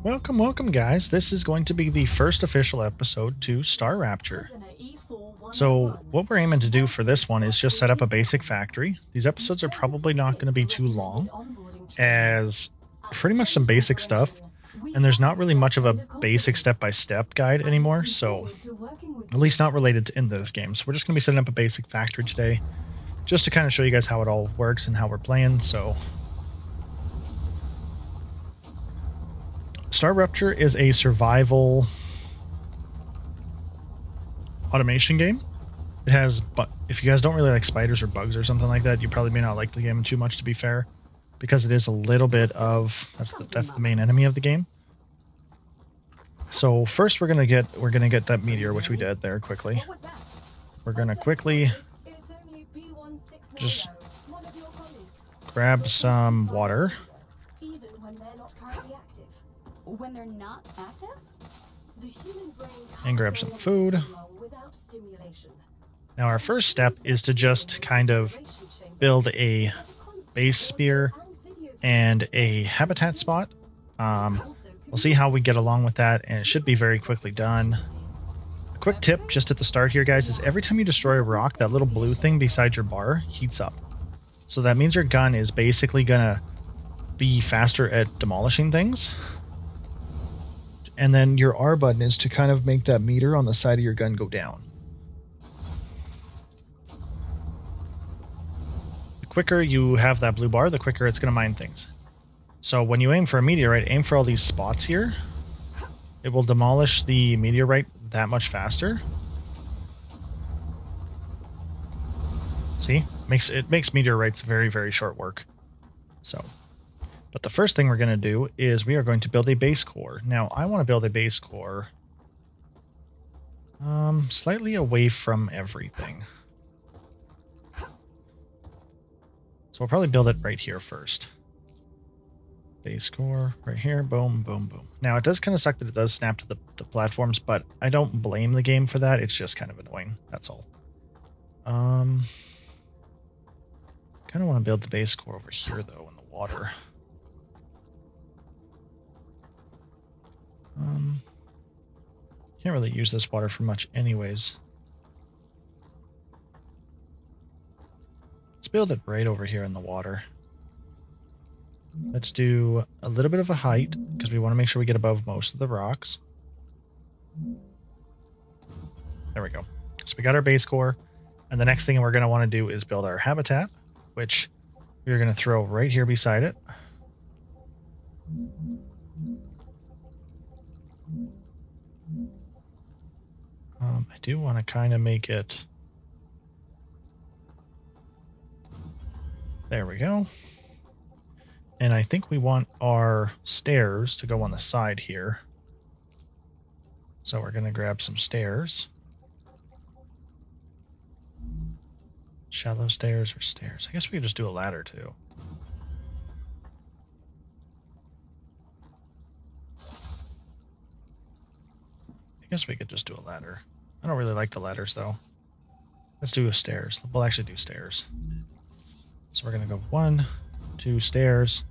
Welcome, welcome, guys. This is going to be the first official episode to StarRupture. So what we're aiming to do for this one is just set up a basic factory. These episodes are probably not going to be too long, as pretty much some basic stuff, and there's not really much of a basic step-by-step guide anymore, so at least not related to in this game. So we're just going to be setting up a basic factory today, just to kind of show you guys how it all works and how we're playing. So StarRupture is a survival automation game. It has, but if you guys don't really like spiders or bugs or something like that, you probably may not like the game too much, to be fair, because it is a little bit of that's the main enemy of the game. So first we're gonna get that meteor, which we did there quickly. We're gonna quickly just grab some water. When they're not active? And grab some food. Now our first step is to just kind of build a base spear and a habitat spot. We'll see how we get along with that, and it should be very quickly done. A quick tip just at the start here, guys, is every time you destroy a rock, that little blue thing beside your bar heats up. So that means your gun is basically gonna be faster at demolishing things. And then your R button is to kind of make that meter on the side of your gun go down. The quicker you have that blue bar, the quicker it's going to mine things. So when you aim for a meteorite, aim for all these spots here. It will demolish the meteorite that much faster. See? It makes meteorites very, very short work. So... But the first thing we're going to do is we are going to build a base core. Now, I want to build a base core slightly away from everything. So we'll probably build it right here first. Base core right here. Boom, boom, boom. Now, it does kind of suck that it does snap to the platforms, but I don't blame the game for that. It's just kind of annoying. That's all. Kind of want to build the base core over here, though, in the water. Can't really use this water for much anyways. Let's build it right over here in the water. Let's do a little bit of a height, because we want to make sure we get above most of the rocks. There we go. So we got our base core, and the next thing we're going to want to do is build our habitat, which we're going to throw right here beside it. I do want to kind of make it... There we go. And I think we want our stairs to go on the side here. So we're going to grab some stairs. Shallow stairs or stairs. I guess we could just do a ladder too. I guess we could just do a ladder. I don't really like the ladders though. Let's do stairs. We'll actually do stairs. So we're going to go 1, 2 stairs.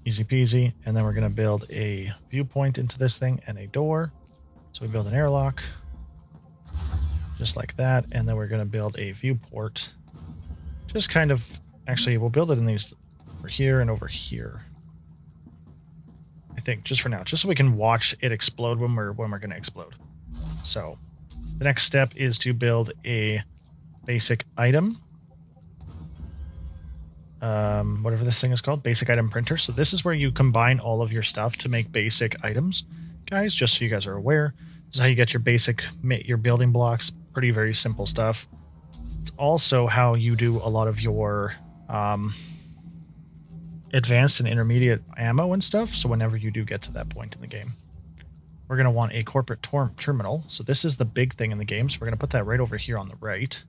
Easy peasy. And then we're going to build a viewpoint into this thing and a door. So we build an airlock. Just like that. And then we're going to build a viewport. Just kind of... Actually, we'll build it in these over here and over here. I think, just for now, just so we can watch it explode when we're going to explode. So the next step is to build a basic item, whatever this thing is called, basic item printer. So this is where you combine all of your stuff to make basic items, guys. Just so you guys are aware, this is how you get your building blocks. Pretty very simple stuff. It's also how you do a lot of your advanced and intermediate ammo and stuff, so whenever you do get to that point in the game. We're going to want a corporate terminal, so this is the big thing in the game, so we're going to put that right over here on the right.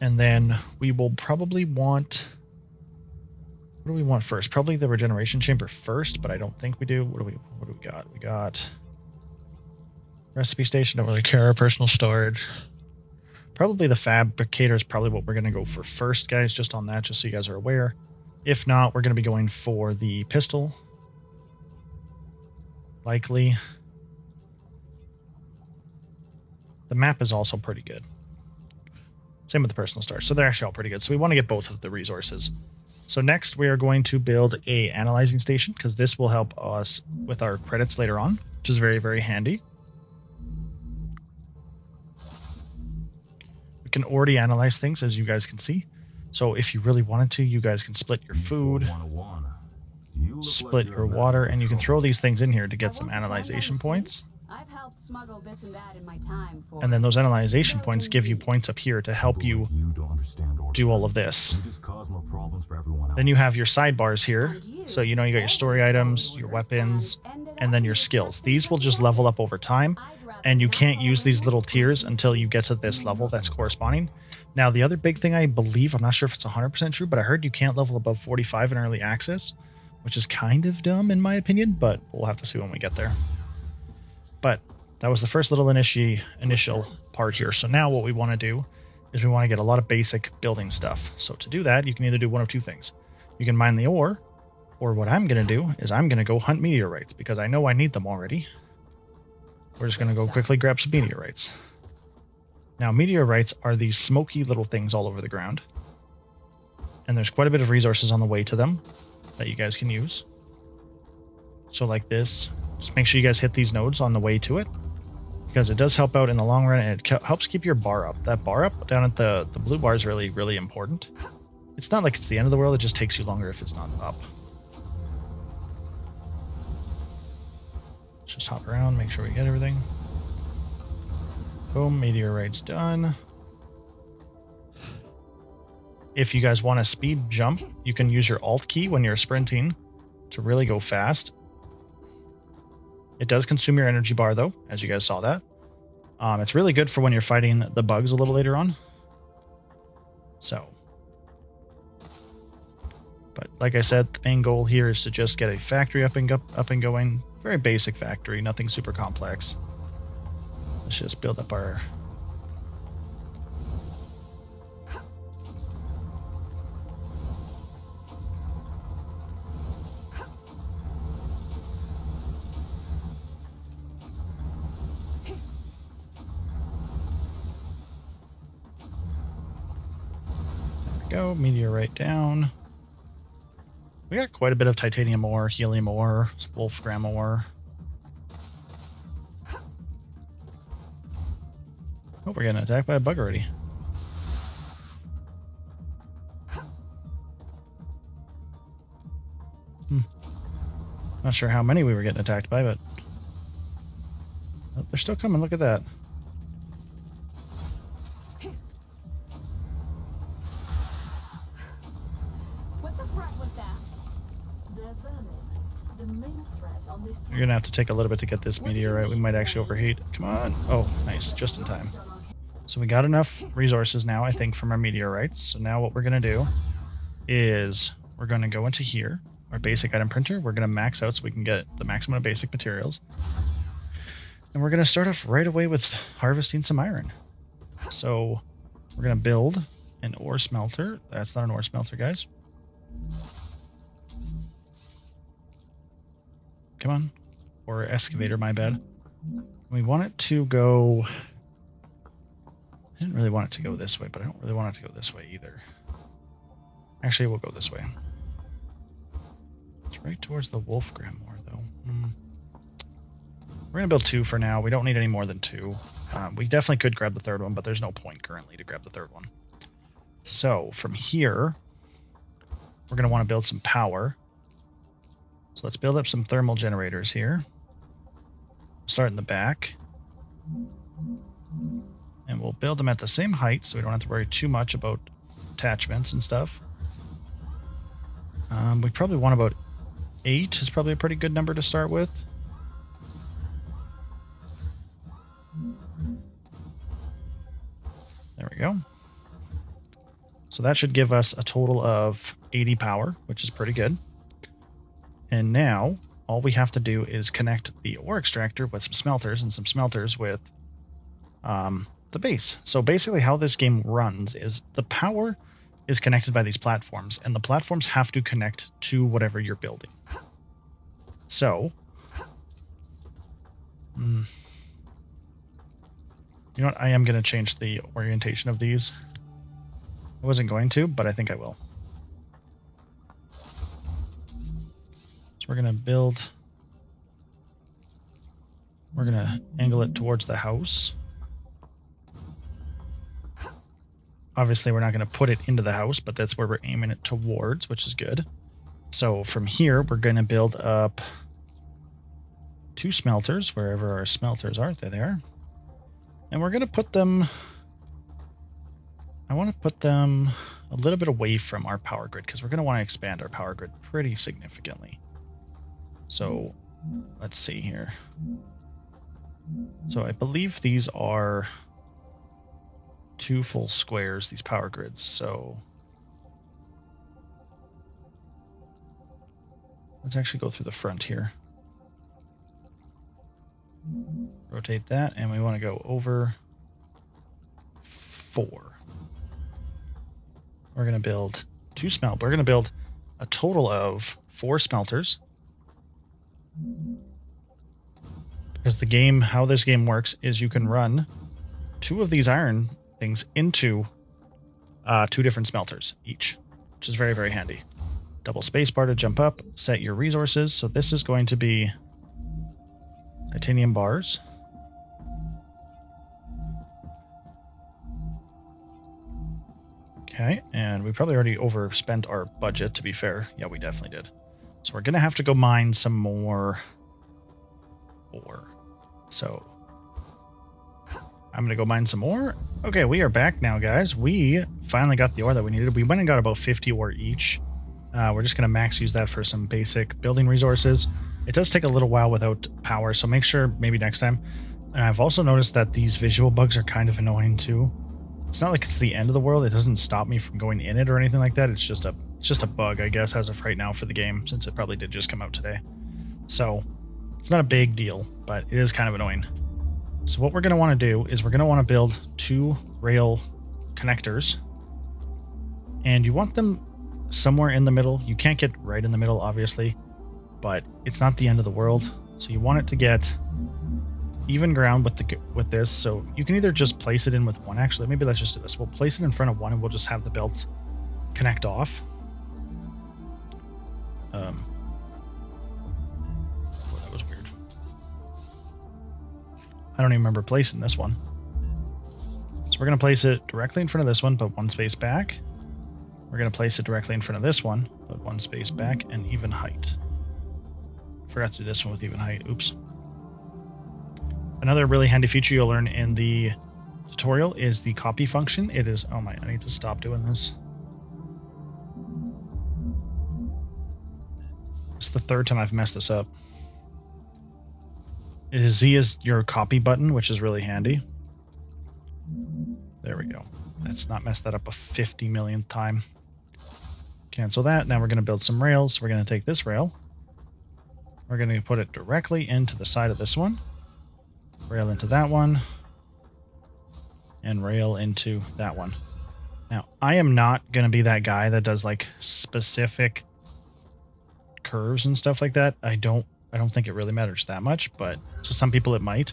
And then we will probably want... What do we want first? Probably the regeneration chamber first, but I don't think we do. What do we got? We got... Recipe station, don't really care. Personal storage. Probably the fabricator is probably what we're going to go for first, guys, just on that, just so you guys are aware. If not, we're going to be going for the pistol. likely. The map is also pretty good. Same with the personal stars. So they're actually all pretty good. So we want to get both of the resources. So next we are going to build a analyzing station because this will help us with our credits later on, which is very, very handy. We can already analyze things, as you guys can see. So if you really wanted to, you guys can split your food, split your water, and you can throw these things in here to get some analyzation points. I've helped smuggle this and that in my time for. And then those analyzation points give you points up here to help you do all of this. Then you have your sidebars here. So you know you got your story items, your weapons, and then your skills. These will just level up over time, and you can't use these little tiers until you get to this level that's corresponding. Now the other big thing I believe, I'm not sure if it's 100% true, but I heard you can't level above 45 in early access, which is kind of dumb in my opinion, but we'll have to see when we get there. But that was the first little initial part here. So now what we want to do is we want to get a lot of basic building stuff. So to do that, you can either do one of two things. You can mine the ore, or what I'm going to do is I'm going to go hunt meteorites because I know I need them already. We're just going to go quickly grab some meteorites. Now meteorites are these smoky little things all over the ground. And there's quite a bit of resources on the way to them that you guys can use. So like this. Just make sure you guys hit these nodes on the way to it, because it does help out in the long run, and it helps keep your bar up. That bar up down at the blue bar is really, really important. It's not like it's the end of the world, it just takes you longer if it's not up. Let's just hop around, make sure we get everything. Boom, meteorite's done. If you guys want a speed jump, you can use your Alt key when you're sprinting to really go fast. It does consume your energy bar though, as you guys saw that. It's really good for when you're fighting the bugs a little later on. So, but like I said, the main goal here is to just get a factory up and going. Very basic factory, nothing super complex. Let's just build up our... Go, meteorite down. We got quite a bit of titanium ore, helium ore, wolfram ore. Oh, we're getting attacked by a bug already. Not sure how many we were getting attacked by, but oh, they're still coming. Look at that. You're gonna have to take a little bit to get this meteorite. We might actually overheat. Come on. Oh, nice. Just in time. So we got enough resources now, I think, from our meteorites. So now what we're gonna do is we're gonna go into here, our basic item printer. We're gonna max out so we can get the maximum of basic materials. And we're gonna start off right away with harvesting some iron. So we're gonna build an ore smelter. That's not an ore smelter, guys. Come on. Or excavator, my bad. We want it to go... I didn't really want it to go this way, but I don't really want it to go this way either. Actually, we'll go this way. It's right towards the Wolfram ore, though. We're going to build 2 for now. We don't need any more than 2. We definitely could grab the third one, but there's no point currently to grab the third one. So, from here, we're going to want to build some power. So let's build up some thermal generators here. Start in the back. And we'll build them at the same height so we don't have to worry too much about attachments and stuff. We probably want about 8 is probably a pretty good number to start with. There we go. So that should give us a total of 80 power, which is pretty good. And now, all we have to do is connect the ore extractor with some smelters, and some smelters with the base. So basically how this game runs is the power is connected by these platforms, and the platforms have to connect to whatever you're building. So, You know what? I am going to change the orientation of these. I wasn't going to, but I think I will. So we're going to build... We're going to angle it towards the house. Obviously, we're not going to put it into the house, but that's where we're aiming it towards, which is good. So from here, we're going to build up 2 smelters, wherever our smelters are. There they are. And we're going to put them... I want to put them a little bit away from our power grid, because we're going to want to expand our power grid pretty significantly. So let's see here. So I believe these are 2 full squares, these power grids. So let's actually go through the front here. Rotate that, and we want to go over 4. We're going to build 2 smelters. We're going to build a total of 4 smelters. Because the game, how this game works is you can run 2 of these iron things into 2 different smelters each, which is very, very handy. Double spacebar to jump up, set your resources. So this is going to be titanium bars. Okay, and we probably already overspent our budget, to be fair. Yeah, we definitely did. So we're going to have to go mine some more ore. So I'm going to go mine some ore. Okay, we are back now, guys. We finally got the ore that we needed. We went and got about 50 ore each. We're just going to max use that for some basic building resources. It does take a little while without power, so make sure maybe next time. And I've also noticed that these visual bugs are kind of annoying too. It's not like it's the end of the world. It doesn't stop me from going in it or anything like that. It's just a bug, I guess, as of right now for the game, since it probably did just come out today. So it's not a big deal, but it is kind of annoying. So what we're going to want to do is we're going to want to build 2 rail connectors, and you want them somewhere in the middle. You can't get right in the middle, obviously, but it's not the end of the world. So you want it to get even ground with this. So you can either just place it in with one. Actually, maybe let's just do this. We'll place it in front of one, and we'll just have the belt connect off. Oh, that was weird. I don't even remember placing this one. So we're going to place it directly in front of this one, but 1 space back. We're going to place it directly in front of this one, but 1 space back, and even height. Forgot to do this one with even height. Oops. Another really handy feature you'll learn in the tutorial is the copy function. It is... Oh my, I need to stop doing this. It's the 3rd time I've messed this up. It is Z is your copy button, which is really handy. There we go. Let's not mess that up a 50 millionth time. Cancel that. Now we're going to build some rails. We're going to take this rail. We're going to put it directly into the side of this one. Rail into that one. And rail into that one. Now, I am not going to be that guy that does like specific curves and stuff like that. I don't think it really matters that much, but to some people it might.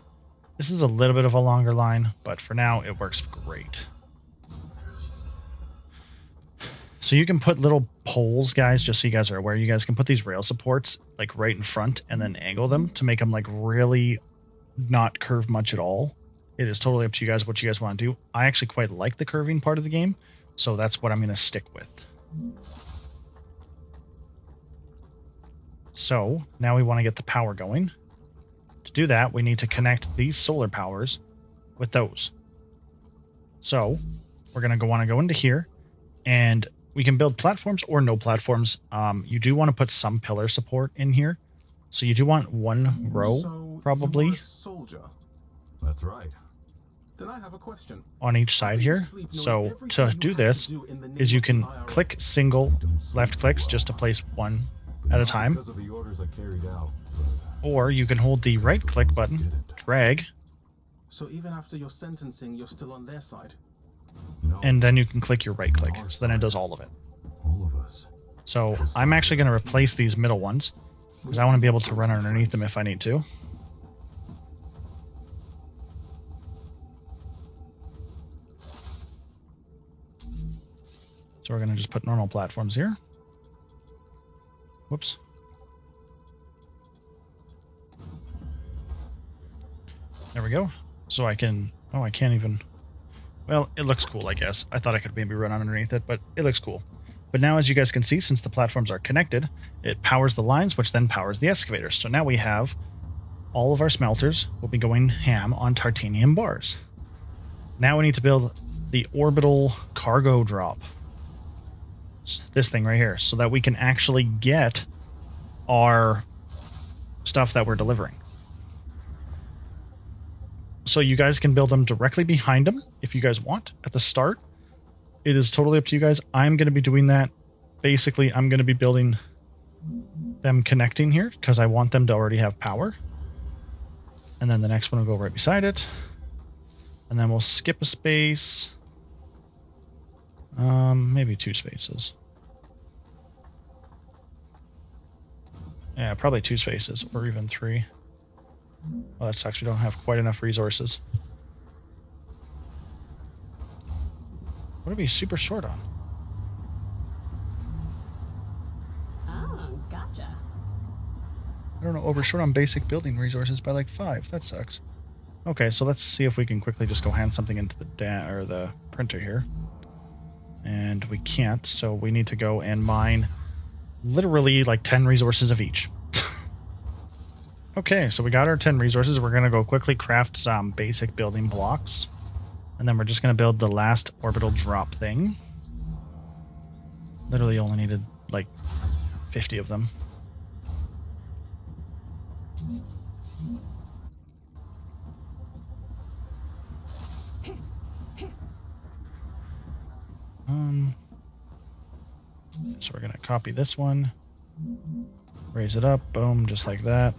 This is a little bit of a longer line, but for now it works great. So you can put little poles, guys, just so you guys are aware. You guys can put these rail supports like right in front and then angle them to make them like really not curve much at all. It is totally up to you guys what you guys want to do. I actually quite like the curving part of the game, so that's what I'm going to stick with. So now we want to get the power going. To do that, we need to connect these solar powers with those. So we're going to want to go into here, and we can build platforms or no platforms. You do want to put some pillar support in here. So you do want 1 row, probably. You are a soldier. That's right. Then I have a question. On each side here. So to do this is you can click single left clicks just to place 1 at a time. Or you can hold the right click button, drag. So even after your sentencing, you're still on their side? And then you can click your right click. So then it does all of it. All of us. So I'm actually going to replace these middle ones, because I want to be able to run underneath them if I need to. So we're going to just put normal platforms here. Whoops. There we go. So I can... Oh, I can't even... Well, it looks cool, I guess. I thought I could maybe run underneath it, but it looks cool. But now, as you guys can see, since the platforms are connected, it powers the lines, which then powers the excavators. So now we have all of our smelters will be going ham on titanium bars. Now we need to build the orbital cargo drop. This thing right here, so that we can actually get our stuff that we're delivering. So you guys can build them directly behind them if you guys want at the start. It is totally up to you guys. I'm going to be doing that. Basically, I'm going to be building them connecting here because I want them to already have power. And then the next one will go right beside it. And then we'll skip a space. Maybe 2 spaces. Yeah, probably 2 spaces or even 3. Well, that sucks. We don't have quite enough resources. What are we super short on? Oh, gotcha. I don't know, over short on basic building resources by like 5. That sucks. Okay, so let's see if we can quickly just go hand something into the printer here. And we can't, so we need to go and mine literally like 10 resources of each. Okay, so we got our 10 resources. We're going to go quickly craft some basic building blocks. And then we're just going to build the last orbital drop thing. Literally only needed like 50 of them. So we're going to copy this one. Raise it up. Boom, just like that.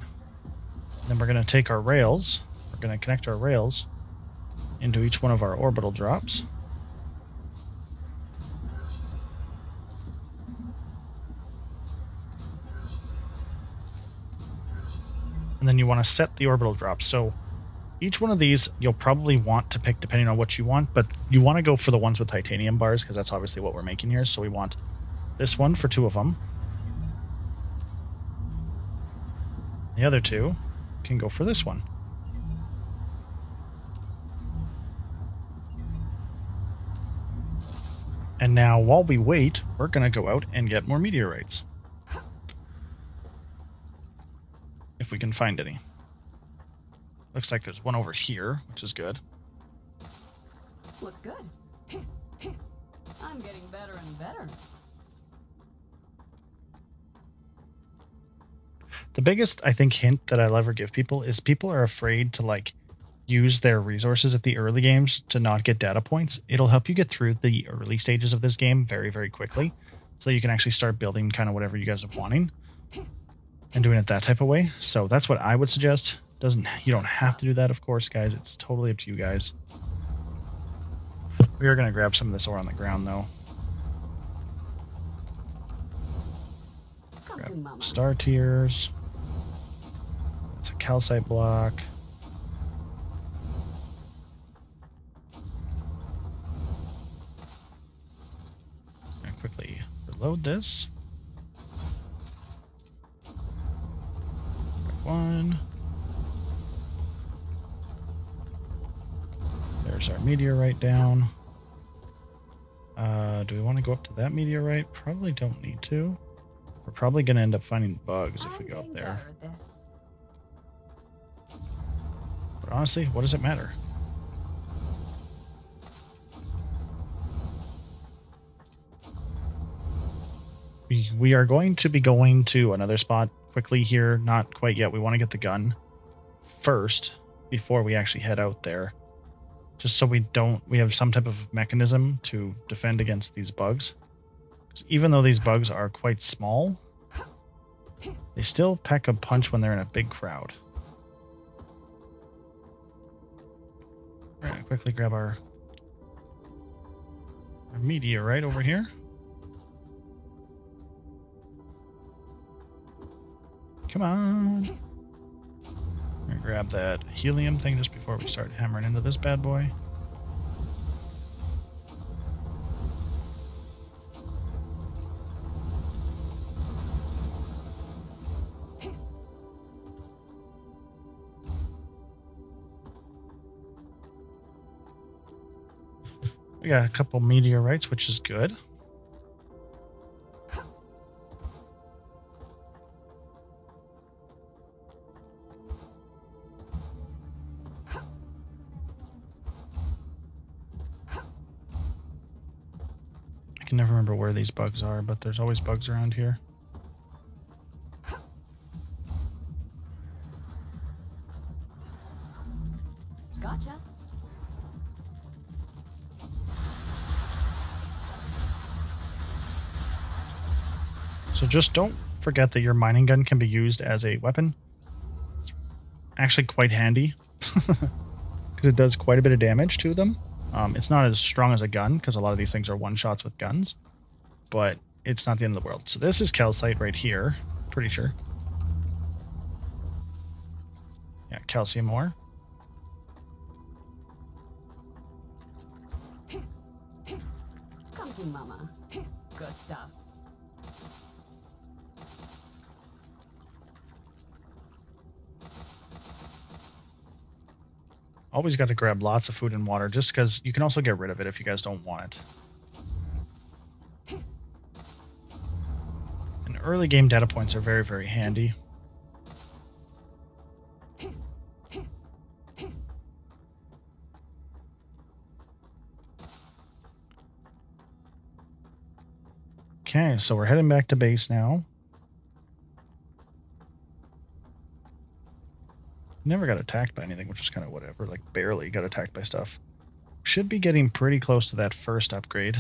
Then we're going to take our rails. We're going to connect our rails into each one of our orbital drops. And then you want to set the orbital drops. So each one of these you'll probably want to pick depending on what you want, but you want to go for the ones with titanium bars because that's obviously what we're making here. So we want this one for 2 of them. The other 2 can go for this one. And now while we wait, we're going to go out and get more meteorites. If we can find any. Looks like there's one over here, which is good. Looks good. I'm getting better and better. The biggest, I think, hint that I'll ever give people is people are afraid to like use their resources at the early games to not get data points. It'll help you get through the early stages of this game very, very quickly so you can actually start building kind of whatever you guys are wanting and doing it that type of way. So that's what I would suggest. You don't have to do that, of course, guys. It's totally up to you guys. We are going to grab some of this ore on the ground, though. Grab star tiers. It's a calcite block. I'm going to quickly reload this. Grab 1. There's our meteorite down. Do we want to go up to that meteorite? Probably don't need to. We're probably going to end up finding bugs if we go up there. But honestly, what does it matter? We are going to be going to another spot quickly here. Not quite yet. We want to get the gun first before we actually head out there. Just so we have some type of mechanism to defend against these bugs. Because even though these bugs are quite small, they still pack a punch when they're in a big crowd. We're going to quickly grab our meteorite over here. Come on. I'm going to grab that helium thing just before we start hammering into this bad boy. We got a couple meteorites, which is good. I can never remember where these bugs are, but there's always bugs around here. Gotcha. So just don't forget that your mining gun can be used as a weapon. It's actually quite handy because it does quite a bit of damage to them. It's not as strong as a gun because a lot of these things are one-shots with guns, but it's not the end of the world. So this is calcite right here, pretty sure. Yeah, calcium ore. Come to mama. Good stuff. Always got to grab lots of food and water just because you can also get rid of it if you guys don't want it. And early game data points are very, very handy. Okay, so we're heading back to base now. Never got attacked by anything, which is kind of whatever. Like, barely got attacked by stuff. Should be getting pretty close to that first upgrade.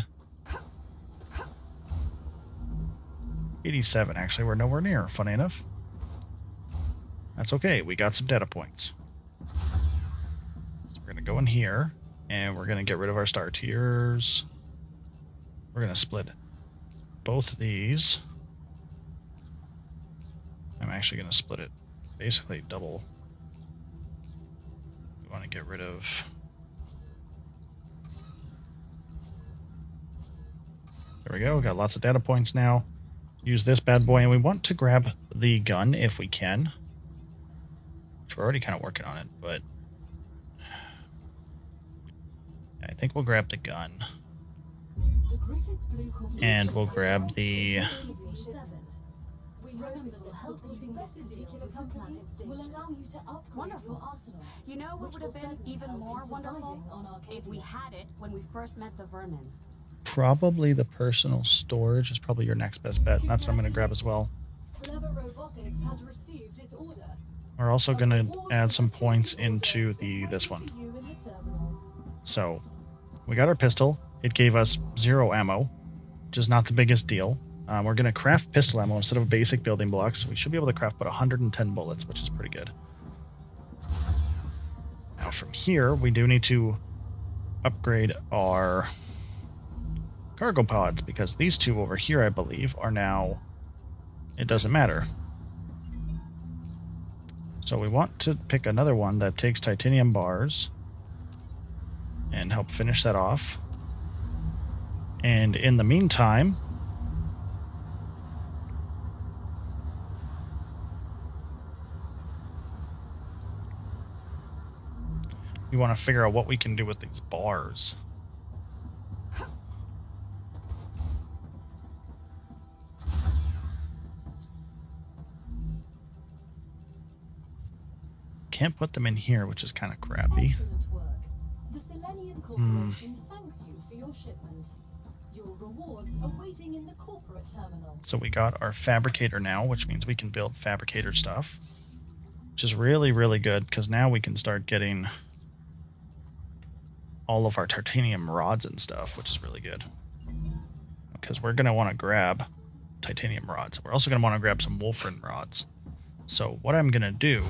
87, actually. We're nowhere near, funny enough. That's okay. We got some data points. So we're going to go in here, and we're going to get rid of our star tiers. We're going to split both of these. I'm actually going to split it basically double. We want to get rid of... There we go. We got lots of data points now. Use this bad boy, and we want to grab the gun if we can. Which we're already kind of working on it, but... I think we'll grab the gun. And we'll grab the... Wonderful. You know what would have been even more wonderful? If we had it when we first met the vermin. Probably the personal storage is probably your next best bet. That's what I'm going to grab as well. We're also going to add some points into this one. So, we got our pistol. It gave us 0 ammo, which is not the biggest deal. We're going to craft pistol ammo instead of basic building blocks. We should be able to craft about 110 bullets, which is pretty good. Now from here, we do need to upgrade our cargo pods, because these two over here, I believe, are now... It doesn't matter. So we want to pick another one that takes titanium bars and help finish that off. And in the meantime, we want to figure out what we can do with these bars. Can't put them in here, which is kind of crappy. The Selenian Corporation thanks you for your shipment. Your rewards are waiting in the corporate terminal. So we got our fabricator now, which means we can build fabricator stuff, which is really, really good, because now we can start getting all of our titanium rods and stuff, which is really good. Because we're going to want to grab titanium rods. We're also going to want to grab some Wolfram rods. So what I'm going to do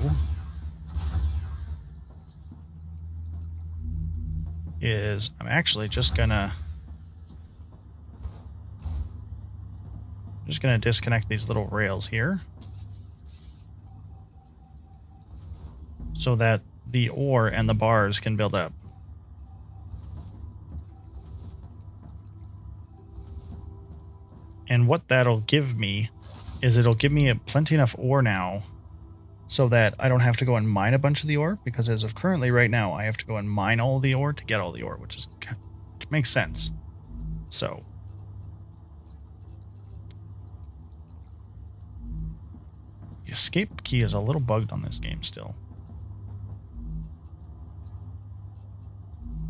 is I'm actually just gonna disconnect these little rails here so that the ore and the bars can build up. And what that'll give me is it'll give me plenty enough ore now so that I don't have to go and mine a bunch of the ore, because as of currently right now, I have to go and mine all the ore to get all the ore, which is Like, makes sense. So the escape key is a little bugged on this game still.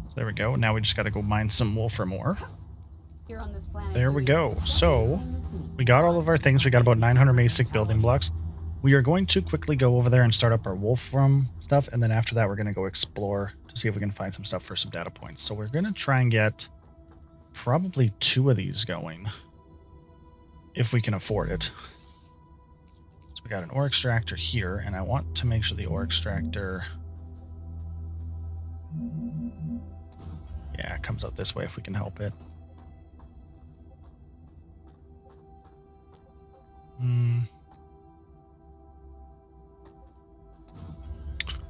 So there we go. Now we just got to go mine some Wolfram ore. Here on this planet, There we go. doing So something we got all of our things. We got about 900 basic building blocks. We are going to quickly go over there and start up our Wolfram stuff, and then after that we're going to go explore to see if we can find some stuff for some data points. So we're going to try and get probably 2 of these going, if we can afford it. So we got an ore extractor here, and I want to make sure the ore extractor, yeah, it comes out this way if we can help it.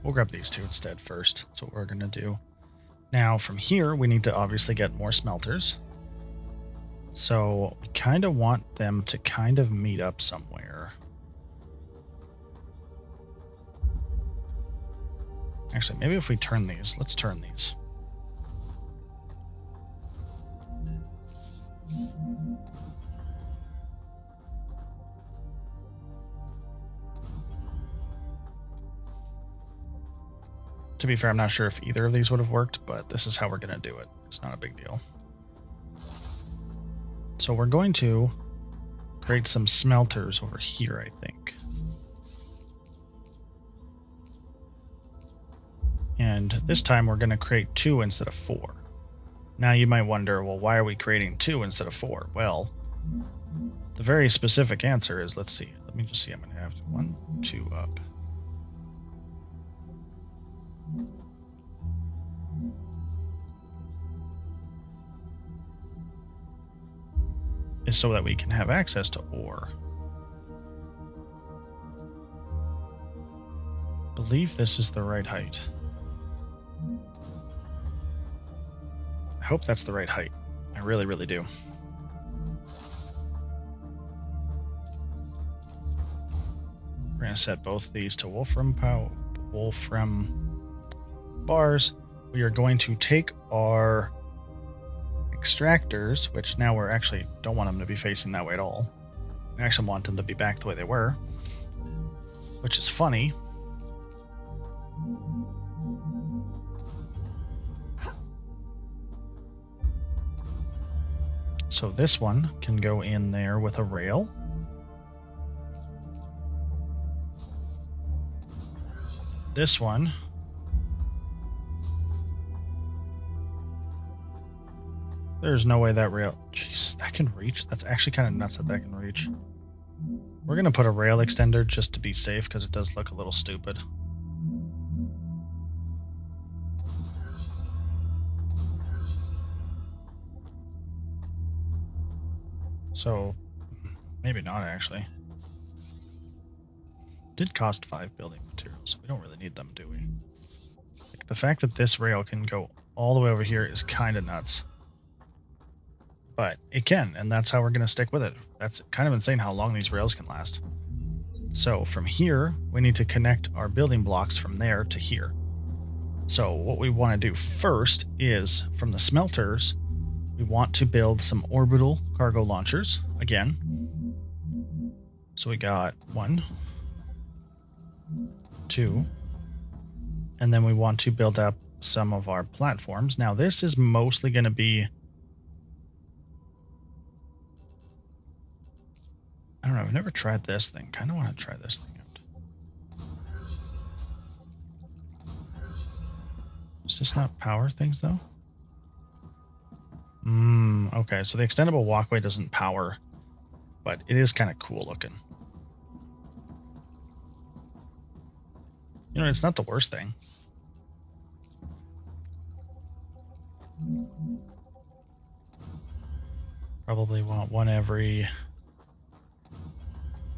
We'll grab these 2 instead first. That's what we're going to do. Now from here, we need to obviously get more smelters. So we kind of want them to kind of meet up somewhere. Actually, maybe if we turn these, let's turn these. To be fair, I'm not sure if either of these would have worked, but this is how we're going to do it. It's not a big deal. So we're going to create some smelters over here, I think. And this time we're going to create 2 instead of 4. Now you might wonder, well, why are we creating 2 instead of 4? Well, the very specific answer is, let's see. Let me just see. I'm going to have 1, 2 up. Is so that we can have access to ore. I believe this is the right height. I hope that's the right height. I really, really do. We're going to set both these to Wolfram bars. We are going to take our extractors, which now we're actually don't want them to be facing that way at all. We actually want them to be back the way they were, which is funny. So this one can go in there with a rail. This one there's no way that rail... Jeez, that can reach? That's actually kind of nuts that can reach. We're going to put a rail extender just to be safe because it does look a little stupid. So, maybe not actually. Did cost 5 building materials. We don't really need them, do we? Like, the fact that this rail can go all the way over here is kind of nuts. But it can, and that's how we're going to stick with it. That's kind of insane how long these rails can last. So from here, we need to connect our building blocks from there to here. So what we want to do first is, from the smelters, we want to build some orbital cargo launchers again. So we got 1, 2, and then we want to build up some of our platforms. Now this is mostly going to be, I don't know, I've never tried this thing. Kind of want to try this thing out. Does this not power things though? Okay, so the extendable walkway doesn't power, but it is kind of cool looking. You know, it's not the worst thing. Probably want one every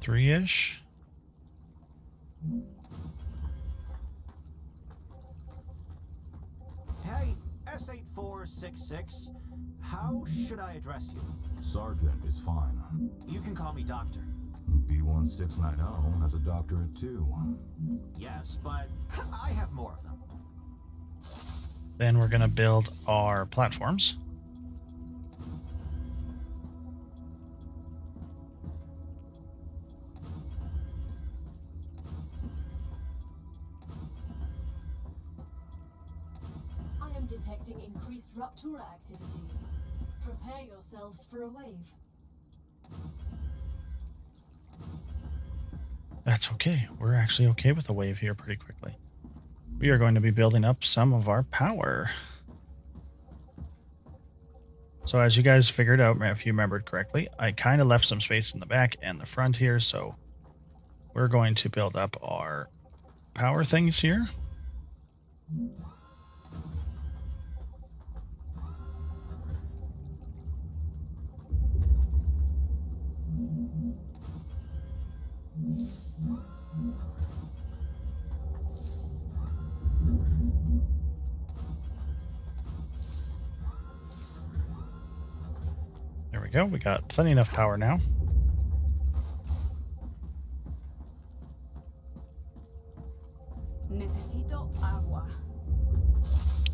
3-ish. Hey, S8466, how should I address you? Sergeant is fine. You can call me Doctor. B1690 has a doctorate too. Yes, but I have more of them. Then we're going to build our platforms. detecting increased Rupture activity. Prepare yourselves for a wave. That's okay. We're actually okay with a wave here pretty quickly. We are going to be building up some of our power. So as you guys figured out, if you remembered correctly, I kind of left some space in the back and the front here, so we're going to build up our power things here. There we go. We got plenty enough power now. Necesito agua.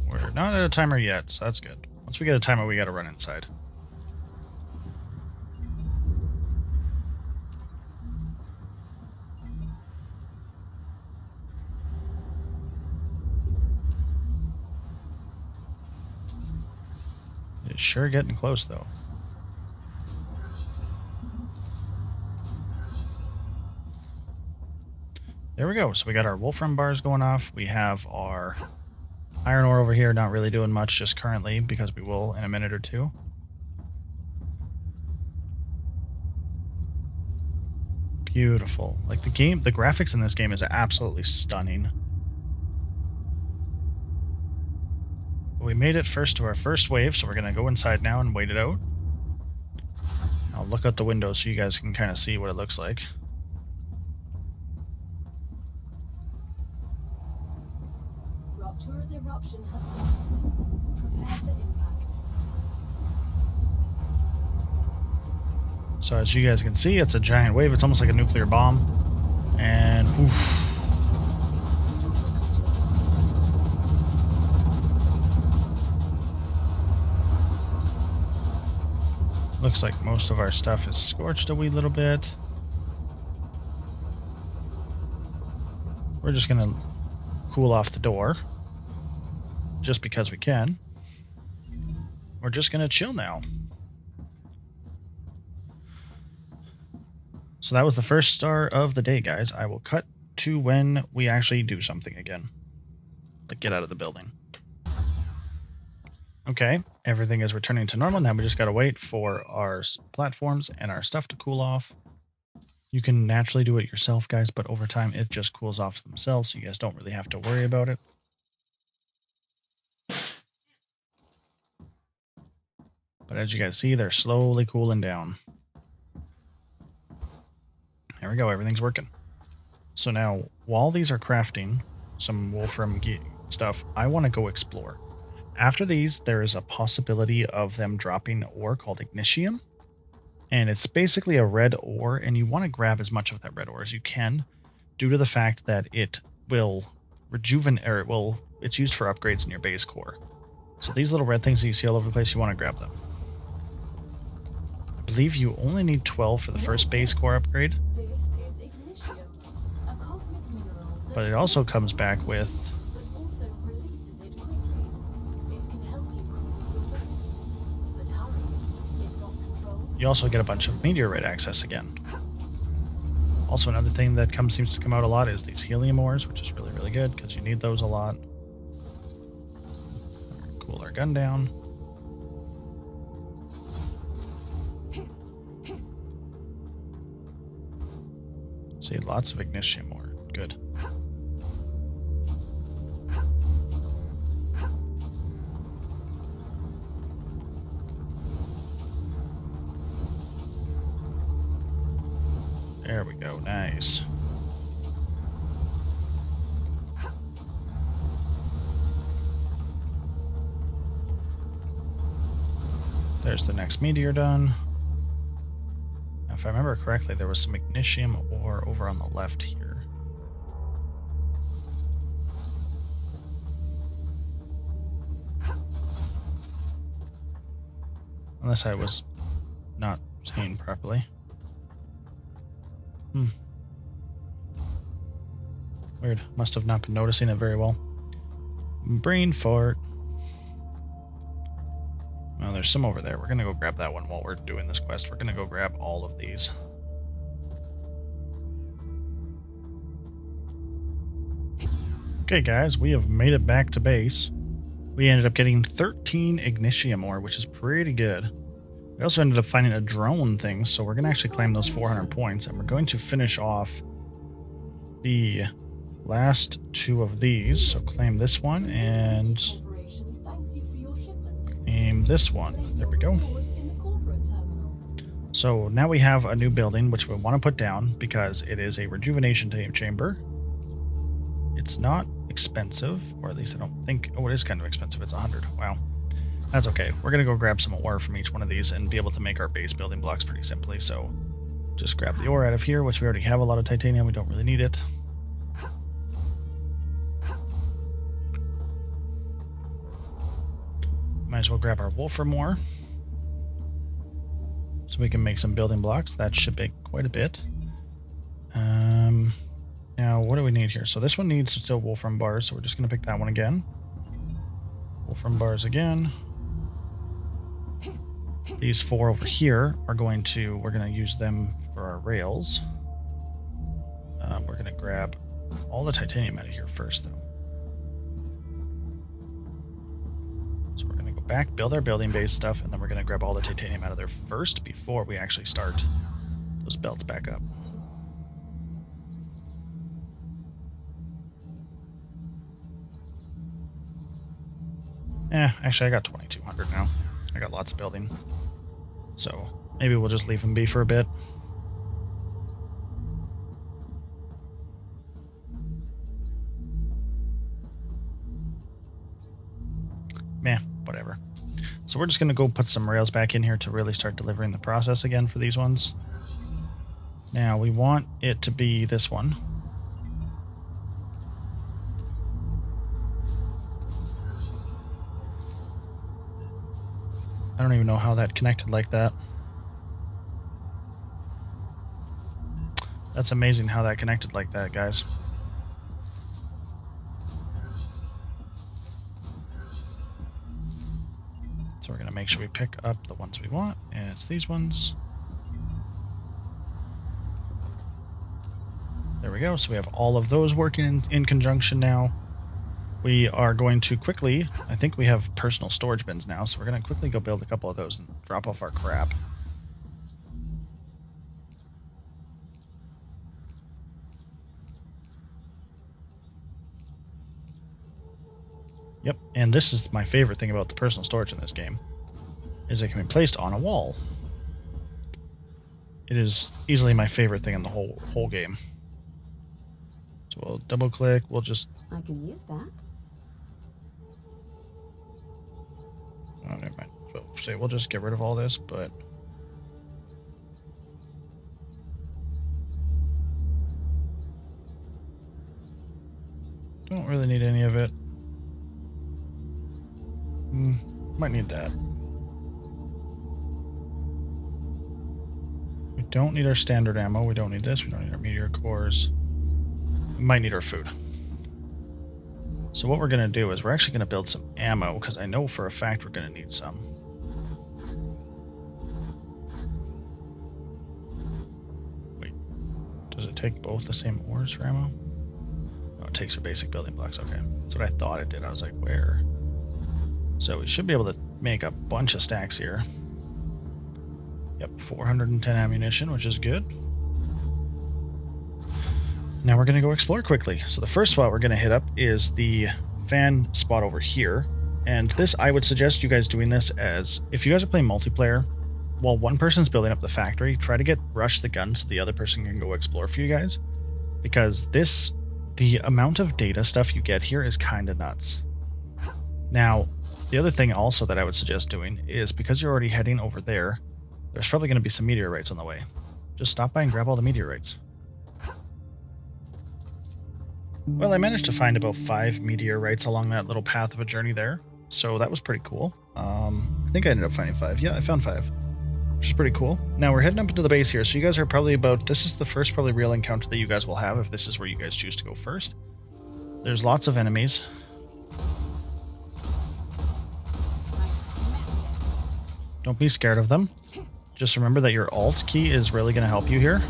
We're not at a timer yet, so that's good. Once we get a timer, we got to run inside. It's sure getting close, though. There we go. So we got our Wolfram bars going off. We have our iron ore over here, not really doing much just currently, because we will in a minute or two. Beautiful. Like the graphics in this game is absolutely stunning. We made it first to our first wave, so we're going to go inside now and wait it out. I'll look out the window so you guys can kind of see what it looks like. Rupture's eruption has started. Prepare for impact. So as you guys can see, it's a giant wave. It's almost like a nuclear bomb. And oof. Looks like most of our stuff is scorched a wee little bit. We're just going to cool off the door. Just because we can. We're just going to chill now. So that was the first star of the day, guys. I will cut to when we actually do something again. Like get out of the building. Okay, everything is returning to normal. Now we just got to wait for our platforms and our stuff to cool off. You can naturally do it yourself, guys, but over time it just cools off themselves, so you guys don't really have to worry about it. But as you guys see, they're slowly cooling down. There we go, everything's working. So now, while these are crafting some Wolfram stuff, I want to go explore. After these, there is a possibility of them dropping ore called Ignitium. And it's basically a red ore, and you want to grab as much of that red ore as you can, due to the fact that it will rejuvenate, or it's used for upgrades in your base core. So these little red things that you see all over the place, you want to grab them. I believe you only need 12 for the first base core upgrade. This is Ignitium, a cosmic mineral. But it also comes back with But also releases it quickly. It can help you cool your base. But hurry, if not controlled. you also get a bunch of meteorite access again. Also, another thing that seems to come out a lot is these helium ores, which is really, really good because you need those a lot. Cool our gun down. See, lots of Ignitium ore. Good. There we go. Nice. There's the next meteor done. Now, if I remember correctly, there was some Ignitium ore over on the left here. Unless I was not seeing properly. Weird. Must have not been noticing it very well. Brain fart. there's some over there. We're going to go grab that one while we're doing this quest. We're going to go grab all of these. Okay, guys, we have made it back to base. We ended up getting 13 Ignitium ore, which is pretty good. We also ended up finding a drone thing, so we're going to actually claim those 400 points, and we're going to finish off the last 2 of these. So claim this one and claim this one. There we go. So now we have a new building, which we want to put down because it is a rejuvenation chamber. It's not expensive, or at least I don't think... Oh, it is kind of expensive. It's 100. Wow. That's okay. We're going to go grab some ore from each one of these and be able to make our base building blocks pretty simply. So just grab the ore out of here, which we already have a lot of titanium. We don't really need it. Might as well grab our Wolfram ore so we can make some building blocks. That should be quite a bit. Now, what do we need here? So this one needs still Wolfram bars, so we're just going to pick that one again. Wolfram bars again. These 4 over here are we're going to use them for our rails. We're going to grab all the titanium out of here first, though. So we're going to go back, build our building base stuff, and then we're going to grab all the titanium out of there first before we actually start those belts back up. Actually I got 2200 now. I got lots of building. So maybe we'll just leave them be for a bit. Meh, whatever. So we're just going to go put some rails back in here to really start delivering the process again for these ones. Now we want it to be this one. I don't even know how that connected like that. That's amazing how that connected like that, guys. So we're going to make sure we pick up the ones we want, and it's these ones. There we go. So we have all of those working in conjunction now. We are going to quickly, I think we have personal storage bins now, so we're going to quickly go build a couple of those and drop off our crap. Yep, and this is my favorite thing about the personal storage in this game, is it can be placed on a wall. It is easily my favorite thing in the whole game. So we'll double click, we'll just... I can use that. Oh, never mind. So we'll just get rid of all this, but... Don't really need any of it. Might need that. We don't need our standard ammo. We don't need this. We don't need our meteor cores. We might need our food. So what we're going to do is we're actually going to build some ammo, because I know for a fact we're going to need some. Wait, does it take both the same ores for ammo? No, it takes for basic building blocks. Okay, that's what I thought it did. I was like, where? So we should be able to make a bunch of stacks here. Yep, 410 ammunition, which is good. Now we're going to go explore quickly. So the first spot we're going to hit up is the fan spot over here. And this, I would suggest you guys doing this as, if you guys are playing multiplayer, while one person's building up the factory, try to rush the gun so the other person can go explore for you guys. Because the amount of data stuff you get here is kind of nuts. Now, the other thing also that I would suggest doing is, because you're already heading over there, there's probably going to be some meteorites on the way. Just stop by and grab all the meteorites. Well, I managed to find about 5 meteorites along that little path of a journey there, so that was pretty cool. I think I ended up finding 5. Yeah, I found 5, which is pretty cool. Now we're heading up into the base here, so you guys are probably this is the first probably real encounter that you guys will have if this is where you guys choose to go first. There's lots of enemies. Don't be scared of them. Just remember that your alt key is really going to help you here.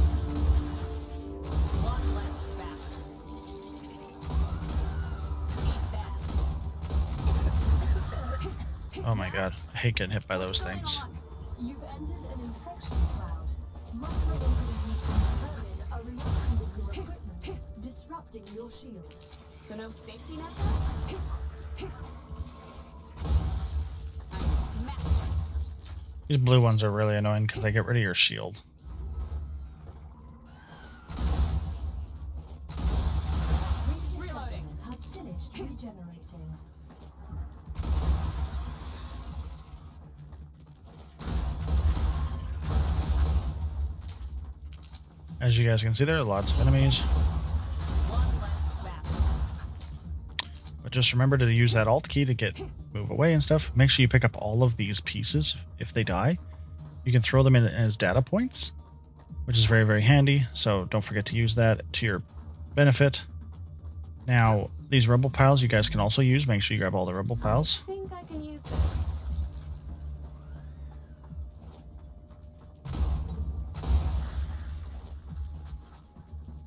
Oh my god, I hate getting hit by those things. You've entered an infection cloud. Microorganisms from the vermin are reacting with your equipment, disrupting your shield. So no safety net? These blue ones are really annoying because they get rid of your shield. Reloading. Has finished regenerating. As you guys can see, there are lots of enemies. But just remember to use that alt key to move away and stuff. Make sure you pick up all of these pieces if they die. You can throw them in as data points, which is very, very handy. So don't forget to use that to your benefit. Now, these rebel piles you guys can also use. Make sure you grab all the rebel piles. I think I can use this.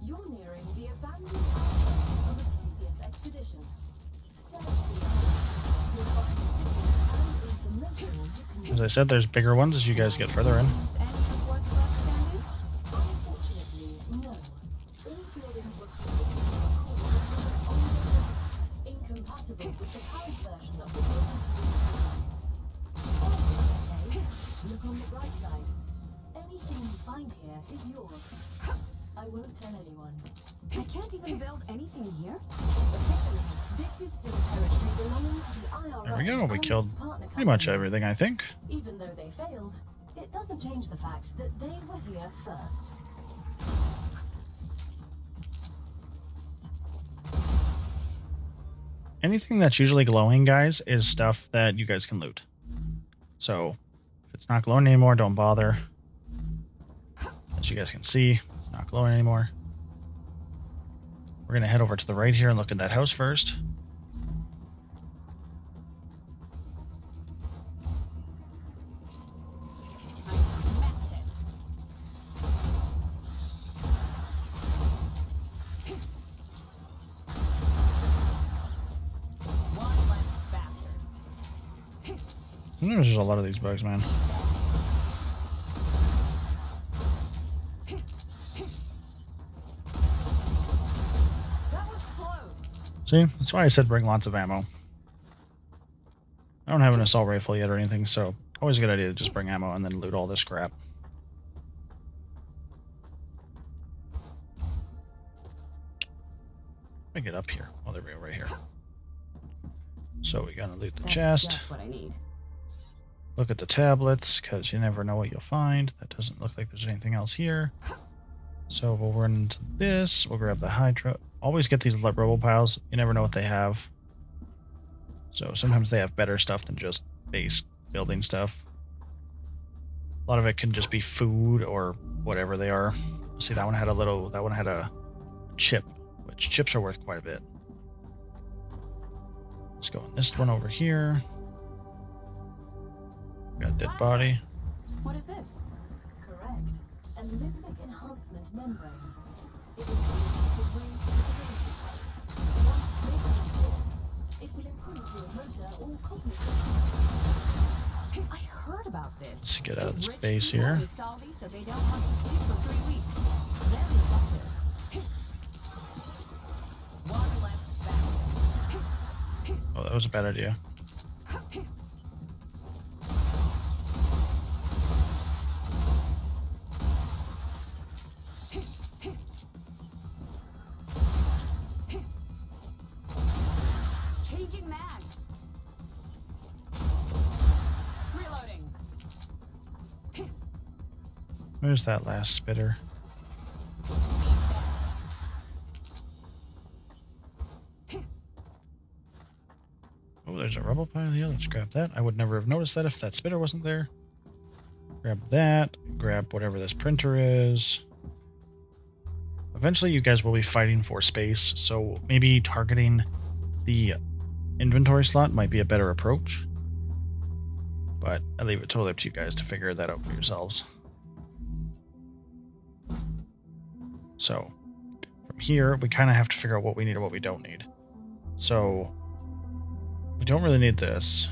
You're nearing the abandoned outpost of a previous expedition. Search the area. You'll find and information you can As I said, there's bigger ones as you guys get further in. Is any of what's left standing? Unfortunately, no. All buildings were created in accordance with an older, incompatible with the current version of the building. Okay, look on the bright side. Anything you find here is yours. I won't tell anyone. I can't even build anything here? Officially, this is still territory belonging to the IRA. There we go. We and killed its partner pretty much companies. everything, I think. Even though they failed, it doesn't change the fact that they were here first. Anything that's usually glowing, guys, is stuff that you guys can loot. So, if it's not glowing anymore, don't bother. As you guys can see, it's not glowing anymore. We're going to head over to the right here and look at that house first. One less bastard. There's just a lot of these bugs, man. That was close. See, that's why I said bring lots of ammo. I don't have an assault rifle yet or anything, so always a good idea to just bring ammo and then loot all this crap. Let me get up here. Oh, there we go, right here. So we gotta loot the That's chest. just what I need. Look at the tablets, because you never know what you'll find. That doesn't look like there's anything else here. So we'll run into this. We'll grab the Hydra. Always get these rebel piles. You never know what they have. So sometimes they have better stuff than just base building stuff. A lot of it can just be food or whatever they are. See, that one had a chip, which chips are worth quite a bit. Let's go on this one over here. Got a dead body. What is this? Correct. A limbic enhancement membrane. It increases the brain's capabilities. Once placed like this, it will improve your motor or cognitive skills. I heard about this. Let's get out of this Rich base people here. install these so they don't have to sleep for 3 weeks. Very effective. One less bastard. Oh, that was a bad idea. Changing mags. Reloading. Where's that last spitter? Oh, there's a rebel pile here. Let's grab that. I would never have noticed that if that spitter wasn't there. Grab that. Grab whatever this printer is. Eventually, you guys will be fighting for space, so maybe targeting the inventory slot might be a better approach. But I leave it totally up to you guys to figure that out for yourselves. So from here, we kind of have to figure out what we need and what we don't need. So we don't really need this.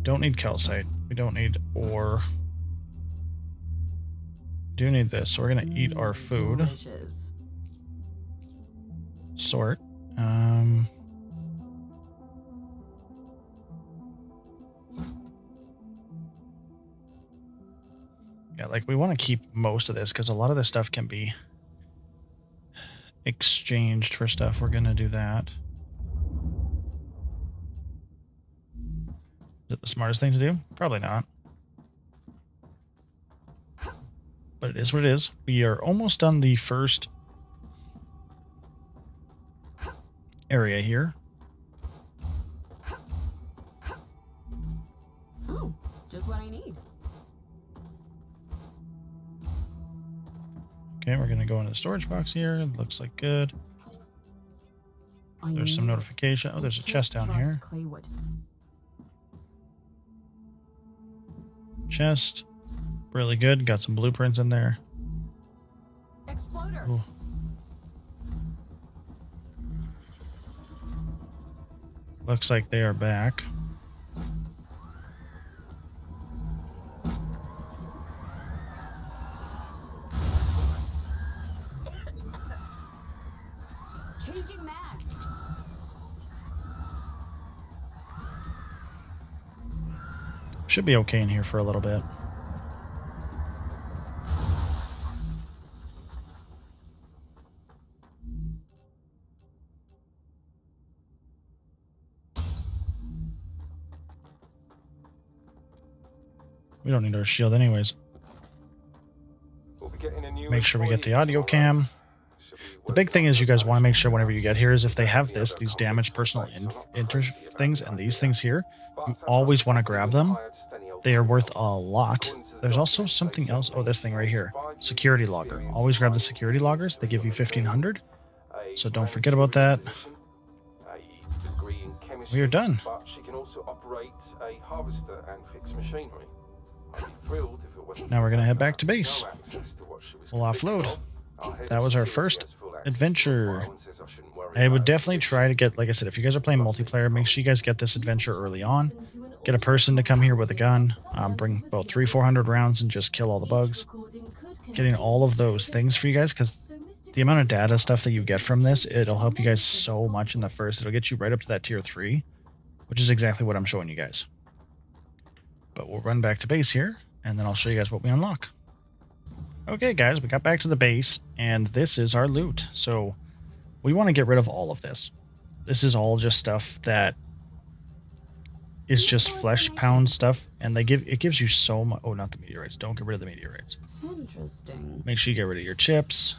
Don't need calcite. We don't need ore. We do need this. So we're gonna eat our food. Delicious. Sort. Yeah, like we want to keep most of this because a lot of this stuff can be exchanged for stuff. We're gonna do that. Is it the smartest thing to do? Probably not. But it is what it is. We are almost done the first area here. Oh, just what I need. Okay, we're gonna go into the storage box here. It looks like good. There's some notification. Oh, there's a chest down here. Claywood. Chest. Really good. Got some blueprints in there. Exploder. Ooh. Looks like they are back. Changing mags. Should be okay in here for a little bit. We don't need our shield anyways. We'll be getting a new Make sure we get the employee audio tomorrow. cam. The big thing is you guys want to make sure whenever you get here is if they have this, these damaged personal inter things and these things here, you always want to grab them. They are worth a lot. There's also something else. Oh, this thing right here. Security logger. Always grab the security loggers. They give you 1,500. So don't forget about that. We are done. But she can also operate a harvester and fix machinery. I'd be thrilled if it wasn't Now we're going to head back to base. no access to what she was We'll offload. convicted of. Our head That of was our security first has full access. adventure. Rowan says I shouldn't worry I would about definitely it. try to get, like I said, if you guys are playing multiplayer, make sure you guys get this adventure early on. Get a person to come here with a gun, bring about 300-400 rounds and just kill all the bugs. Getting all of those things for you guys, because the amount of data stuff that you get from this, it'll help you guys so much in the first. It'll get you right up to that tier 3, which is exactly what I'm showing you guys. But we'll run back to base here, and then I'll show you guys what we unlock. Okay, guys, we got back to the base, and this is our loot. So we want to get rid of all of this. This is all just stuff that is just flesh pound stuff, and it gives you so much. Oh, not the meteorites. Don't get rid of the meteorites. Interesting. Make sure you get rid of your chips.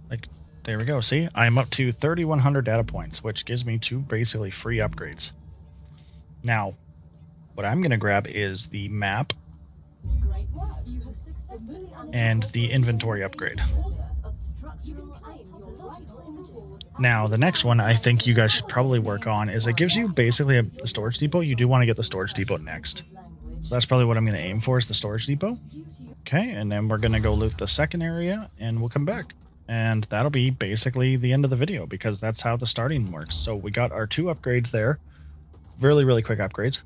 Like, there we go. See, I'm up to 3,100 data points, which gives me 2 basically free upgrades. Now, what I'm going to grab is the map Great work. You have successfully and the inventory upgrade. You can claim your rightful reward. Now, the next one I think you guys should probably work on is it gives you basically a storage depot. You do want to get the storage depot next. So that's probably what I'm going to aim for, is the storage depot. Okay, and then we're going to go loot the second area, and we'll come back. And that'll be basically the end of the video, because that's how the starting works. So we got our 2 upgrades there. Really, really quick upgrades.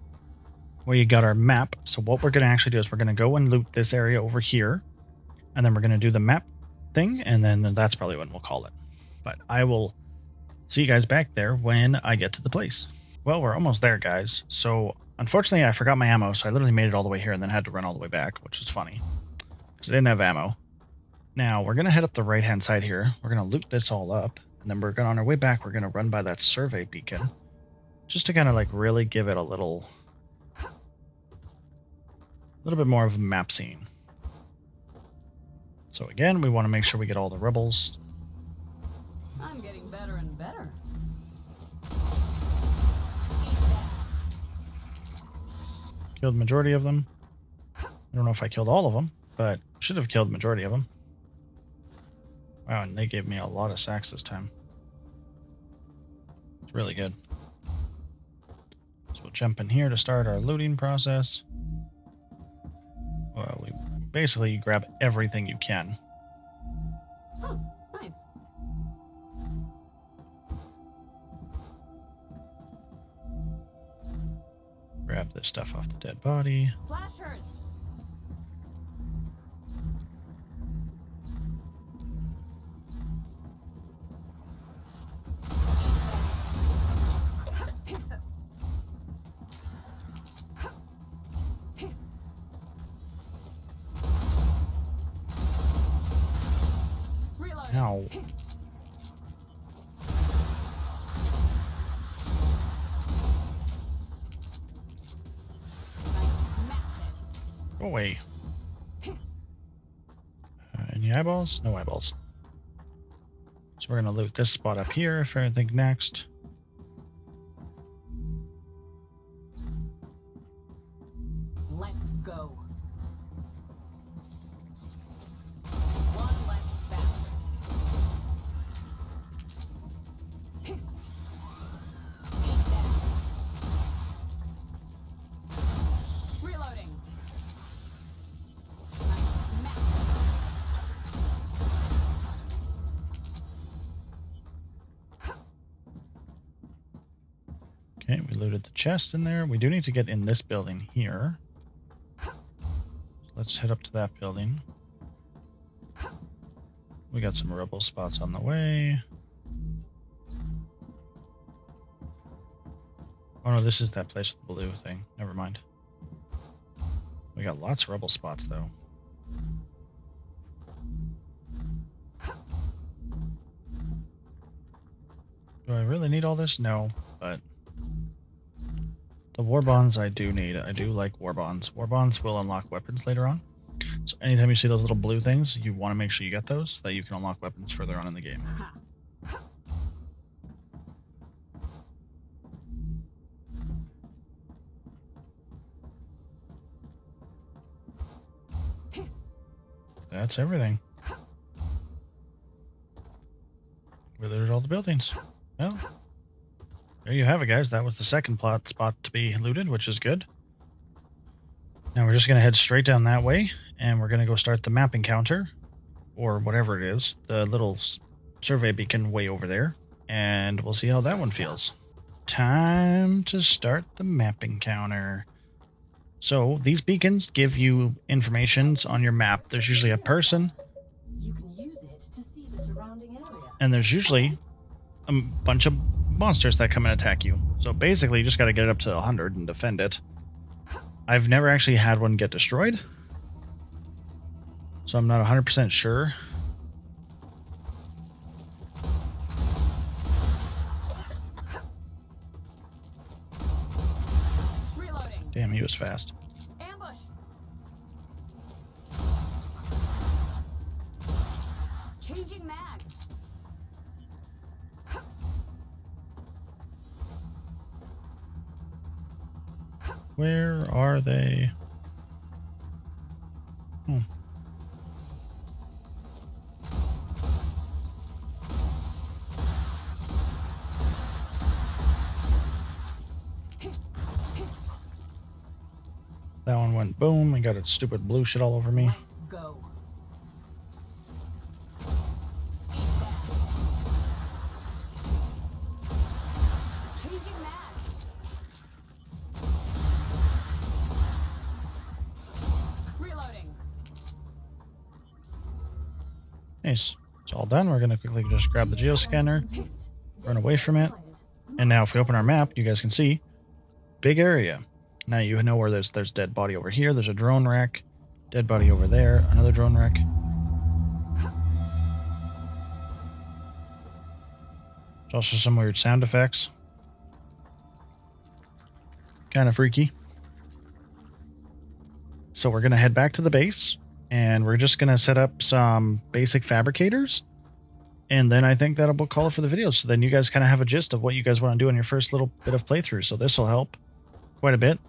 We got our map. So what we're going to actually do is we're going to go and loot this area over here. And then we're going to do the map thing, and then that's probably what we'll call it. But I will see you guys back there when I get to the place. Well, we're almost there, guys. So unfortunately, I forgot my ammo, so I literally made it all the way here and then had to run all the way back, which was funny, because I didn't have ammo. Now, we're going to head up the right-hand side here. We're going to loot this all up, and then we're going on our way back, we're going to run by that survey beacon, just to kind of like really give it a little bit more of a map scene. So again, we want to make sure we get all the rebels. I'm getting better and better. Killed the majority of them. I don't know if I killed all of them, but should have killed the majority of them. Wow, and they gave me a lot of sacks this time. It's really good. We'll jump in here to start our looting process. Well, we basically grab everything you can. Oh, nice. Grab this stuff off the dead body. Slashers. Reloading. Ow. Go away. Any eyeballs? No eyeballs. So we're going to loot this spot up here if anything next. Let's go. One less bastard. Eat that. Reloading. Nice smack. Okay, we looted the chest in there. We do need to get in this building here. Let's head up to that building. We got some rebel spots on the way. Oh no, this is that place with the blue thing. Never mind. We got lots of rebel spots though. Do I really need all this? No, but the war bonds I do need. I do like war bonds. War bonds will unlock weapons later on. So anytime you see those little blue things, you want to make sure you get those so that you can unlock weapons further on in the game. Ha. That's everything. We looted all the buildings. Well, there you have it, guys. That was the second plot spot to be looted, which is good. Now we're just going to head straight down that way, and we're going to go start the map encounter, or whatever it is, the little survey beacon way over there, and we'll see how that one feels. Time to start the map encounter. So these beacons give you information on your map. There's usually a person, You can use it to see the surrounding area. and there's usually a bunch of monsters that come and attack you. So basically, you just got to get it up to 100 and defend it. I've never actually had one get destroyed, so I'm not 100% sure. Reloading. Damn, he was fast. Ambush. Changing mags. Where are they? That one went boom and got its stupid blue shit all over me. Let's go. Changing mags. Reloading. Nice. It's all done. We're going to quickly just grab the Geo Scanner, run away from it. And now if we open our map, you guys can see, big area. Now you know where there's dead body over here. There's a drone wreck. Dead body over there. Another drone wreck. There's also some weird sound effects. Kind of freaky. So we're going to head back to the base. And we're just going to set up some basic fabricators. And then I think that'll call it for the video. So then you guys kind of have a gist of what you guys want to do in your first little bit of playthrough. So this will help quite a bit.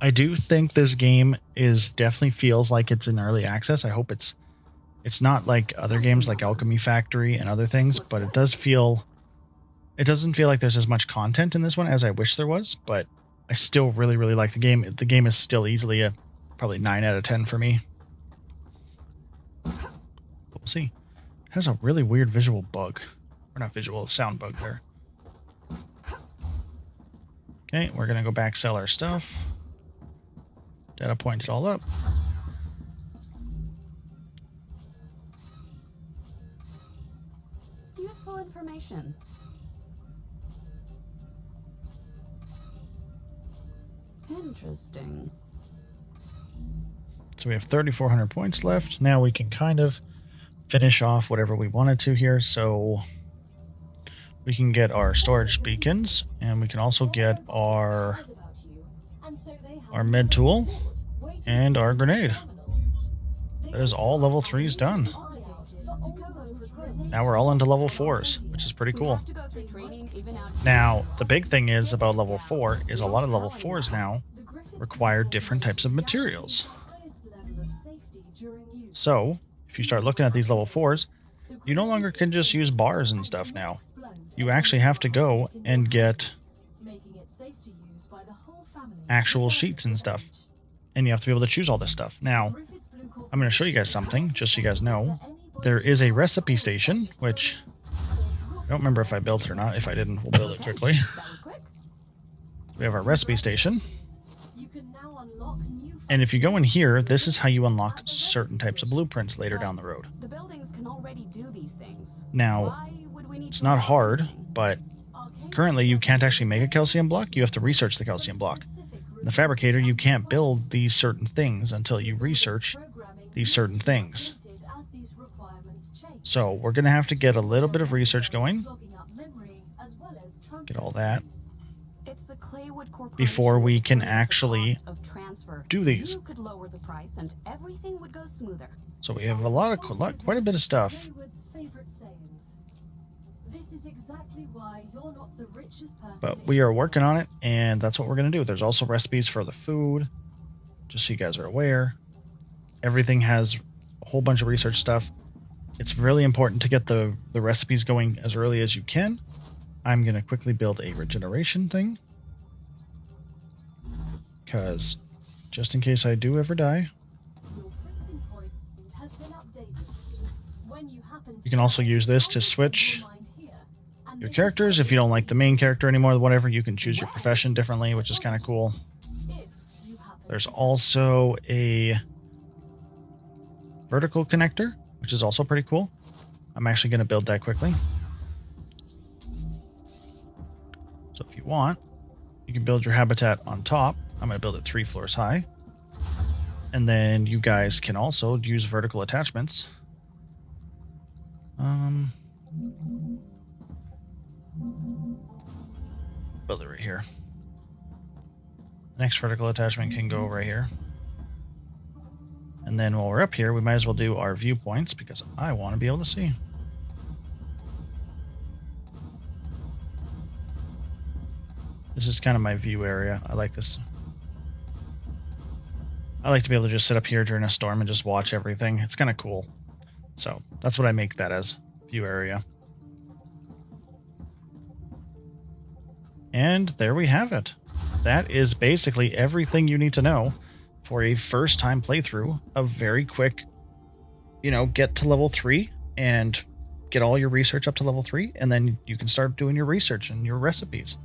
I do think this game definitely feels like it's in early access. I hope it's not like other games like Alchemy Factory and other things, but it doesn't feel like there's as much content in this one as I wish there was, but I still really, really like the game. The game is still easily a probably 9 out of 10 for me. But we'll see. It has a really weird visual bug. Or not visual, sound bug there. Okay, we're going to go back, sell our stuff. Data point it all up. Useful information. Interesting. So we have 3,400 points left. Now we can kind of finish off whatever we wanted to here. So we can get our storage beacons, and we can also get our med tool and our grenade. That is all level 3s done. Now we're all into level 4s, which is pretty cool. Now, the big thing is about level 4 is a lot of level 4s now require different types of materials. So, if you start looking at these level 4s, you no longer can just use bars and stuff now. You actually have to go and get actual sheets and stuff. And you have to be able to choose all this stuff. Now, I'm going to show you guys something, just so you guys know. There is a recipe station, which I don't remember if I built it or not. If I didn't, we'll build it quickly. We have our recipe station. And if you go in here, this is how you unlock certain types of blueprints later down the road. The buildings can already do these things. Now, Why would we need it's to not learn hard, anything? but currently you can't actually make a calcium block. You have to research the calcium block. In the fabricator, you can't build these certain things until you research these certain things. So we're going to have to get a little bit of research going. Get all that. It's the Claywood Corporation Before we that can covers the actually cost of transfer. do these. You could lower the price and everything would go smoother. So we have quite a bit of stuff. But we are working on it, and that's what we're going to do. There's also recipes for the food, just so you guys are aware. Everything has a whole bunch of research stuff. It's really important to get the recipes going as early as you can. I'm going to quickly build a regeneration thing, because just in case I do ever die. You can also use this to switch your characters. If you don't like the main character anymore, whatever, you can choose your profession differently, which is kind of cool. There's also a vertical connector, which is also pretty cool. I'm actually going to build that quickly. So if you want, you can build your habitat on top. I'm going to build it 3 floors high. And then you guys can also use vertical attachments. Build it right here. The next vertical attachment can go right here. And then while we're up here, we might as well do our viewpoints, because I want to be able to see. This is kind of my view area. I like this. I like to be able to just sit up here during a storm and just watch everything. It's kind of cool. So that's what I make that as, view area. And there we have it. That is basically everything you need to know for a first time playthrough. A very quick, get to level 3 and get all your research up to level 3, and then you can start doing your research and your recipes.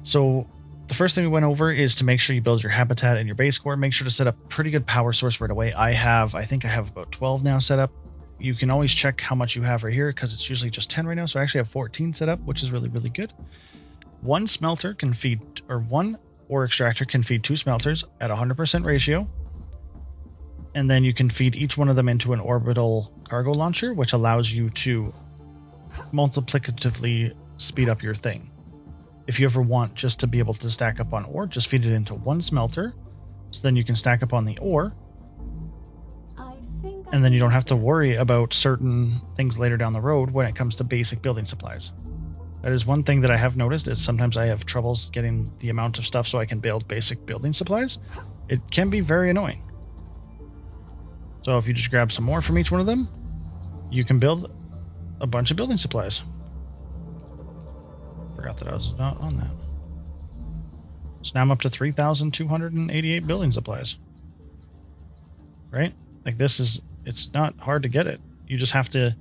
So the first thing we went over is to make sure you build your habitat and your base core. Make sure to set up pretty good power source right away. I think I have about 12 now set up. You can always check how much you have right here, because it's usually just 10 right now. So I actually have 14 set up, which is really, really good. One smelter can feed, or one ore extractor can feed 2 smelters at 100% ratio. And then you can feed each one of them into an orbital cargo launcher, which allows you to multiplicatively speed up your thing. If you ever want just to be able to stack up on ore, just feed it into one smelter, so then you can stack up on the ore, and then you don't have to worry about certain things later down the road when it comes to basic building supplies. That is one thing that I have noticed, is sometimes I have troubles getting the amount of stuff so I can build basic building supplies. It can be very annoying. So if you just grab some more from each one of them, you can build a bunch of building supplies. Forgot that I was not on that. So now I'm up to 3,288 building supplies. Right? Like this is, it's not hard to get it. You just have to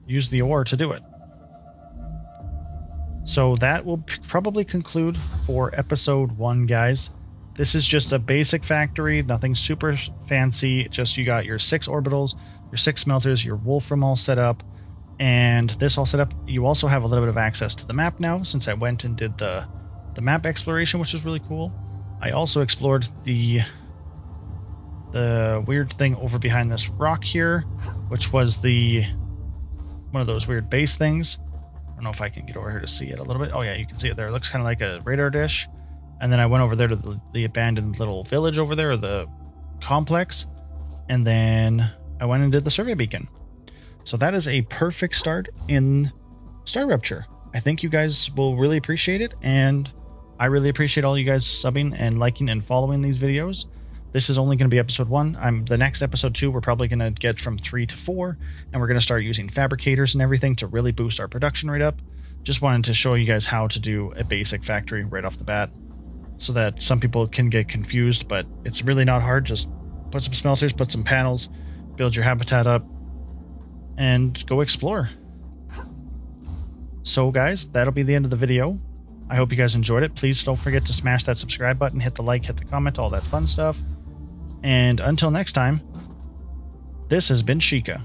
use the ore to do it. So that will probably conclude for episode 1, guys. This is just a basic factory, nothing super fancy. Just you got your 6 orbitals, your 6 smelters, your Wolfram all set up, and this all set up. You also have a little bit of access to the map now, since I went and did the map exploration, which is really cool. I also explored the weird thing over behind this rock here, which was one of those weird base things. I don't know if I can get over here to see it a little bit. Oh yeah, you can see it there. It looks kind of like a radar dish. And then I went over there to the abandoned little village over there, or the complex. And then I went and did the survey beacon. So that is a perfect start in StarRupture. I think you guys will really appreciate it. And I really appreciate all you guys subbing and liking and following these videos. This is only going to be episode 1. The next episode 2, we're probably going to get from 3 to 4, and we're going to start using fabricators and everything to really boost our production rate up. Just wanted to show you guys how to do a basic factory right off the bat, so that some people can get confused, but it's really not hard. Just put some smelters, put some panels, build your habitat up, and go explore. So guys, that'll be the end of the video. I hope you guys enjoyed it. Please don't forget to smash that subscribe button, hit the like, hit the comment, all that fun stuff. And until next time, this has been Sheikah.